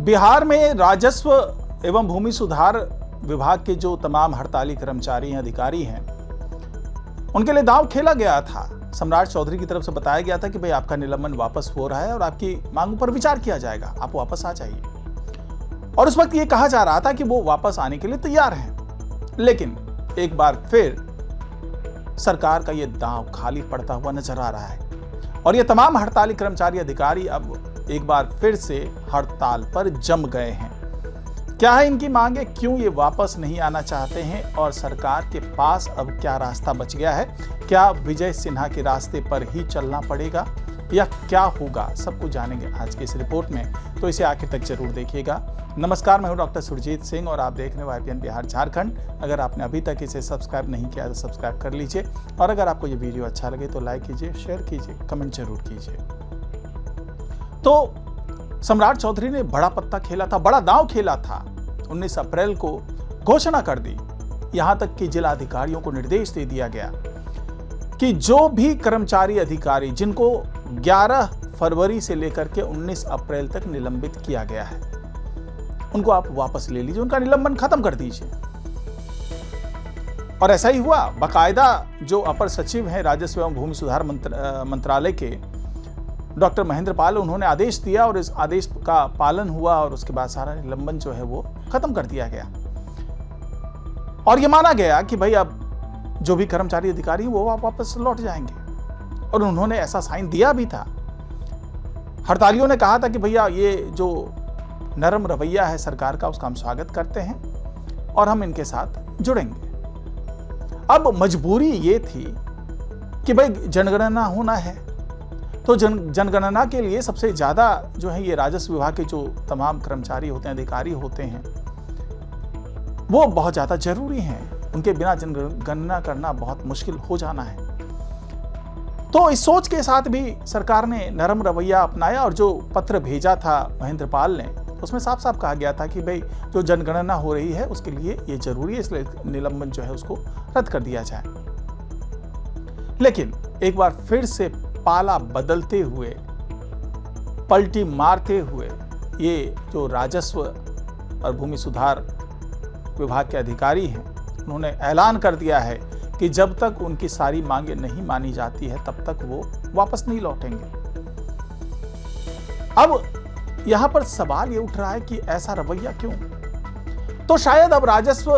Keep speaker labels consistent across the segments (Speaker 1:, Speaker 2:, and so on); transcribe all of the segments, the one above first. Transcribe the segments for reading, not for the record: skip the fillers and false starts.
Speaker 1: बिहार में राजस्व एवं भूमि सुधार विभाग के जो तमाम हड़ताली कर्मचारी हैं, अधिकारी हैं, उनके लिए दांव खेला गया था। सम्राट चौधरी की तरफ से बताया गया था कि भाई आपका निलंबन वापस हो रहा है और आपकी मांगों पर विचार किया जाएगा, आप वापस आ जाइए। और उस वक्त ये कहा जा रहा था कि वो वापस आने के लिए तैयार हैं। लेकिन एक बार फिर सरकार का ये दांव खाली पड़ता हुआ नजर आ रहा है और ये तमाम हड़ताली कर्मचारी अधिकारी अब एक बार फिर से हड़ताल पर जम गए हैं। क्या है इनकी मांगे, क्यों ये वापस नहीं आना चाहते हैं और सरकार के पास अब क्या रास्ता बच गया है? क्या विजय सिन्हा के रास्ते पर ही चलना पड़ेगा या क्या होगा? सब कुछ जानेंगे आज की इस रिपोर्ट में, तो इसे आखिर तक जरूर देखिएगा। नमस्कार, मैं हूं डॉक्टर सुरजीत सिंह और आप देख रहे हैं YPN बिहार झारखंड। अगर आपने अभी तक इसे सब्सक्राइब नहीं किया तो सब्सक्राइब कर लीजिए और अगर आपको ये वीडियो अच्छा लगे तो लाइक कीजिए, शेयर कीजिए, कमेंट जरूर कीजिए। तो सम्राट चौधरी ने बड़ा पत्ता खेला था, बड़ा दांव खेला था। 19 अप्रैल को घोषणा कर दी, यहां तक कि जिला अधिकारियों को निर्देश दे दिया गया कि जो भी कर्मचारी अधिकारी जिनको 11 फरवरी से लेकर के 19 अप्रैल तक निलंबित किया गया है, उनको आप वापस ले लीजिए, उनका निलंबन खत्म कर दीजिए। और ऐसा ही हुआ। बाकायदा जो अपर सचिव हैं राजस्व एवं भूमि सुधार मंत्रालय के डॉक्टर महेंद्र पाल, उन्होंने आदेश दिया और इस आदेश का पालन हुआ और उसके बाद सारा निलंबन जो है वो खत्म कर दिया गया। और ये माना गया कि भाई अब जो भी कर्मचारी अधिकारी वो वापस लौट जाएंगे और उन्होंने ऐसा साइन दिया भी था। हड़तालियों ने कहा था कि भैया ये जो नरम रवैया है सरकार का, उसका हम स्वागत करते हैं और हम इनके साथ जुड़ेंगे। अब मजबूरी ये थी कि भाई जनगणना होना है, तो जनगणना के लिए सबसे ज्यादा जो है ये राजस्व विभाग के जो तमाम कर्मचारी होते हैं, अधिकारी होते हैं, वो बहुत ज्यादा जरूरी हैं। उनके बिना जनगणना करना बहुत मुश्किल हो जाना है। तो इस सोच के साथ भी सरकार ने नरम रवैया अपनाया और जो पत्र भेजा था महेंद्र पाल ने, उसमें साफ साफ कहा गया था कि भाई जो जनगणना हो रही है उसके लिए ये जरूरी है, इसलिए निलंबन जो है उसको रद्द कर दिया जाए। लेकिन एक बार फिर से पाला बदलते हुए, पलटी मारते हुए ये जो राजस्व और भूमि सुधार विभाग के अधिकारी हैं, उन्होंने ऐलान कर दिया है कि जब तक उनकी सारी मांगे नहीं मानी जाती है तब तक वो वापस नहीं लौटेंगे। अब यहां पर सवाल ये उठ रहा है कि ऐसा रवैया क्यों? तो शायद अब राजस्व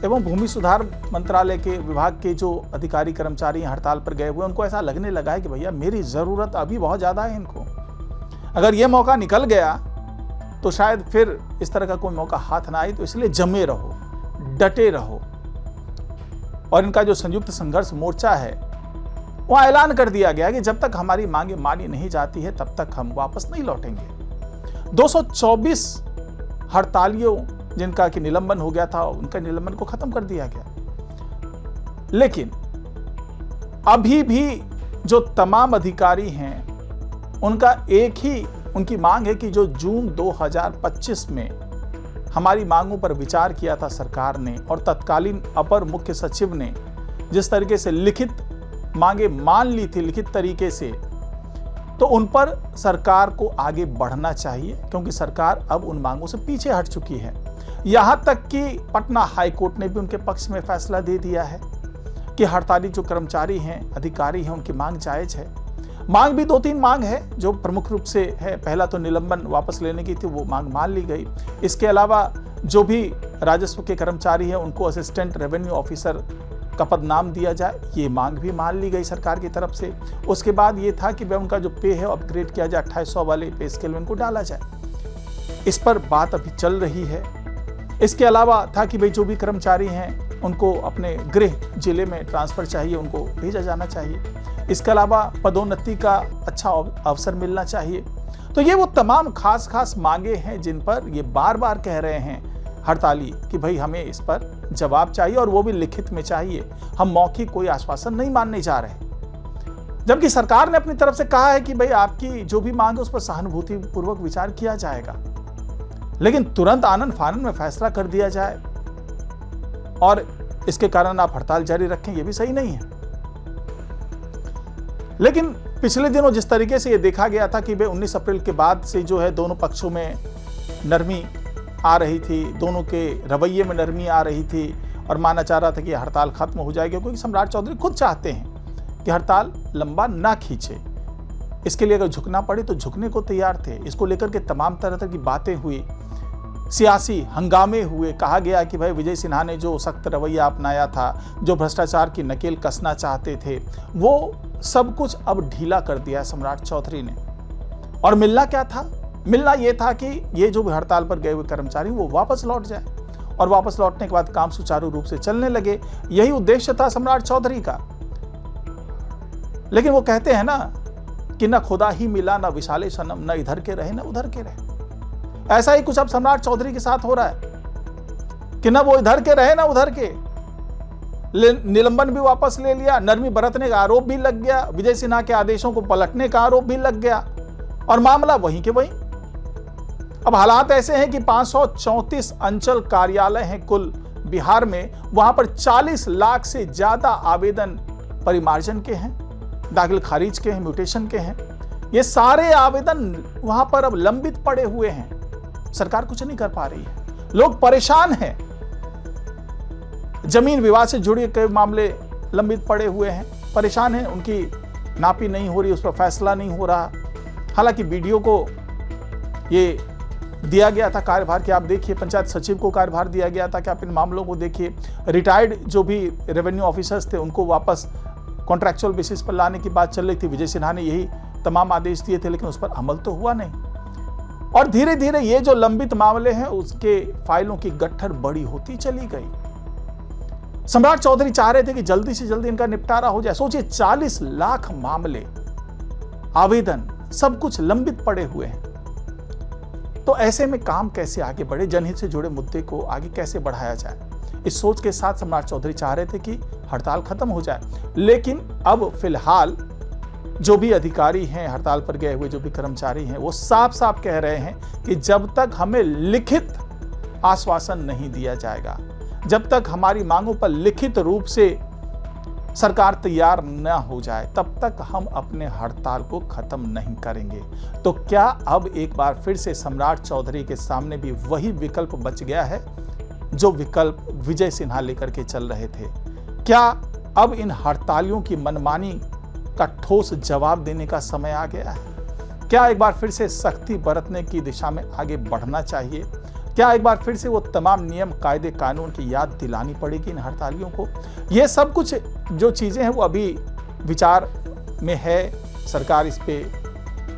Speaker 1: एवं भूमि सुधार मंत्रालय के विभाग के जो अधिकारी कर्मचारी हड़ताल पर गए हुए, उनको ऐसा लगने लगा है कि भैया मेरी जरूरत अभी बहुत ज्यादा है इनको। अगर ये मौका निकल गया तो शायद फिर इस तरह का कोई मौका हाथ ना आए, तो इसलिए जमे रहो, डटे रहो। और इनका जो संयुक्त संघर्ष मोर्चा है वहां ऐलान कर दिया गया कि जब तक हमारी मांगे मानी नहीं जाती है तब तक हम वापस नहीं लौटेंगे। 224 हड़तालियों जिनका कि निलंबन हो गया था, उनका निलंबन को खत्म कर दिया गया। लेकिन अभी भी जो तमाम अधिकारी हैं, उनका एक ही उनकी मांग है कि जो जून 2025 में हमारी मांगों पर विचार किया था सरकार ने और तत्कालीन अपर मुख्य सचिव ने जिस तरीके से लिखित मांगे मान ली थी, लिखित तरीके से, तो उन पर सरकार को आगे बढ़ना चाहिए, क्योंकि सरकार अब उन मांगों से पीछे हट चुकी है। यहां तक कि पटना हाई कोर्ट ने भी उनके पक्ष में फैसला दे दिया है कि हड़ताली जो कर्मचारी हैं, अधिकारी हैं, उनकी मांग जायज है। मांग भी 2-3 मांग है जो प्रमुख रूप से है। पहला तो निलंबन वापस लेने की थी, वो मांग मान ली गई। इसके अलावा जो भी राजस्व के कर्मचारी हैं उनको असिस्टेंट रेवेन्यू ऑफिसर का पद नाम दिया जाए, ये मांग भी मान ली गई सरकार की तरफ से। उसके बाद ये था कि उनका जो पे है अपग्रेड किया जाए, 2800 वाले पे स्केल में उनको डाला जाए। इस पर बात अभी चल रही है। इसके अलावा था कि भाई जो भी कर्मचारी हैं उनको अपने गृह जिले में ट्रांसफर चाहिए, उनको भेजा जाना चाहिए। इसके अलावा पदोन्नति का अच्छा अवसर मिलना चाहिए। तो ये वो तमाम खास मांगे हैं जिन पर ये बार बार कह रहे हैं हड़ताली कि भाई हमें इस पर जवाब चाहिए और वो भी लिखित में चाहिए। हम मौखिक कोई आश्वासन नहीं मानने जा रहे। जबकि सरकार ने अपनी तरफ से कहा है कि भाई आपकी जो भी मांग है उस पर सहानुभूति पूर्वक विचार किया जाएगा, लेकिन तुरंत आनन फानन में फैसला कर दिया जाए और इसके कारण आप हड़ताल जारी रखें, यह भी सही नहीं है। लेकिन पिछले दिनों जिस तरीके से ये देखा गया था कि भाई 19 अप्रैल के बाद से जो है दोनों पक्षों में नरमी आ रही थी, दोनों के रवैये में नरमी आ रही थी और माना जा रहा था कि हड़ताल खत्म हो जाएगी, क्योंकि सम्राट चौधरी खुद चाहते हैं कि हड़ताल लंबा ना खींचे। इसके लिए अगर झुकना पड़े तो झुकने को तैयार थे। इसको लेकर के तमाम तरह की बातें हुई, सियासी हंगामे हुए, कहा गया कि भाई विजय सिन्हा ने जो सख्त रवैया अपनाया था, जो भ्रष्टाचार की नकेल कसना चाहते थे, वो सब कुछ अब ढीला कर दिया सम्राट चौधरी ने। और मिलना क्या था? मिलना ये था कि ये जो हड़ताल पर गए हुए कर्मचारी वो वापस लौट जाए, और वापस लौटने के बाद काम सुचारू रूप से चलने लगे। यही उद्देश्य था सम्राट चौधरी का। लेकिन वो कहते हैं ना कि न खुदा ही मिला न विशाले सनम, न इधर के रहे न उधर के रहे। ऐसा ही कुछ अब सम्राट चौधरी के साथ हो रहा है कि न वो इधर के रहे न उधर के। निलंबन भी वापस ले लिया, नरमी बरतने का आरोप भी लग गया, विजय सिन्हा के आदेशों को पलटने का आरोप भी लग गया, और मामला वहीं के वहीं। अब हालात ऐसे हैं कि 534 अंचल कार्यालय हैं कुल बिहार में, वहां पर 40 लाख से ज्यादा आवेदन परिमार्जन के हैं, दाखिल खारिज के हैं, म्यूटेशन के हैं। ये सारे आवेदन वहां पर अब लंबित पड़े हुए हैं। सरकार कुछ नहीं कर पा रही है, लोग परेशान हैं। जमीन विवाद से जुड़े कई मामले लंबित पड़े हुए हैं, परेशान हैं, उनकी नापी नहीं हो रही, उस पर फैसला नहीं हो रहा। हालांकि बीडीओ को ये दिया गया था कार्यभार कि आप देखिए, पंचायत सचिव को कार्यभार दिया गया था कि आप इन मामलों को देखिए। रिटायर्ड जो भी रेवेन्यू ऑफिसर्स थे उनको वापस कॉन्ट्रैक्चुअल बेसिस पर लाने की बात चल रही थी। विजय सिन्हा ने यही तमाम आदेश दिए थे, लेकिन उस पर अमल तो हुआ नहीं। और धीरे धीरे ये जो लंबित मामले हैं उसके फाइलों की गट्ठर बड़ी होती चली गई। सम्राट चौधरी चाह रहे थे कि जल्दी से जल्दी इनका निपटारा हो जाए। सोचिए, 40 लाख मामले, आवेदन, सब कुछ लंबित पड़े हुए हैं। तो ऐसे में काम कैसे आगे बढ़े, जनहित से जुड़े मुद्दे को आगे कैसे बढ़ाया जाए, इस सोच के साथ सम्राट चौधरी चाह रहे थे कि हड़ताल खत्म हो जाए। लेकिन अब फिलहाल जो भी अधिकारी हैं, हड़ताल पर गए हुए जो भी कर्मचारी हैं, वो साफ साफ कह रहे हैं कि जब तक हमें लिखित आश्वासन नहीं दिया जाएगा, जब तक हमारी मांगों पर लिखित रूप से सरकार तैयार न हो जाए, तब तक हम अपने हड़ताल को खत्म नहीं करेंगे। तो क्या अब एक बार फिर से सम्राट चौधरी के सामने भी वही विकल्प बच गया है जो विकल्प विजय सिन्हा लेकर के चल रहे थे? क्या अब इन हड़तालियों की मनमानी का ठोस जवाब देने का समय आ गया है? क्या एक बार फिर से सख्ती बरतने की दिशा में आगे बढ़ना चाहिए? क्या एक बार फिर से वो तमाम नियम, कायदे, कानून की याद दिलानी पड़ेगी इन हड़तालियों को? ये सब कुछ जो चीज़ें हैं वो अभी विचार में है, सरकार इस पे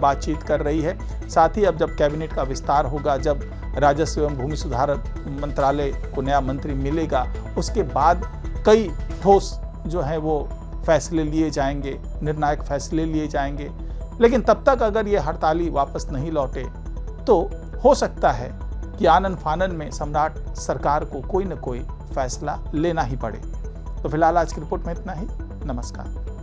Speaker 1: बातचीत कर रही है। साथ ही अब जब कैबिनेट का विस्तार होगा, जब राजस्व एवं भूमि सुधार मंत्रालय को नया मंत्री मिलेगा, उसके बाद कई ठोस जो है वो फैसले लिए जाएंगे, निर्णायक फैसले लिए जाएंगे। लेकिन तब तक अगर ये हड़ताली वापस नहीं लौटे तो हो सकता है कि आनन फानन में सम्राट सरकार को कोई न कोई फैसला लेना ही पड़े। तो फिलहाल आज की रिपोर्ट में इतना ही। नमस्कार।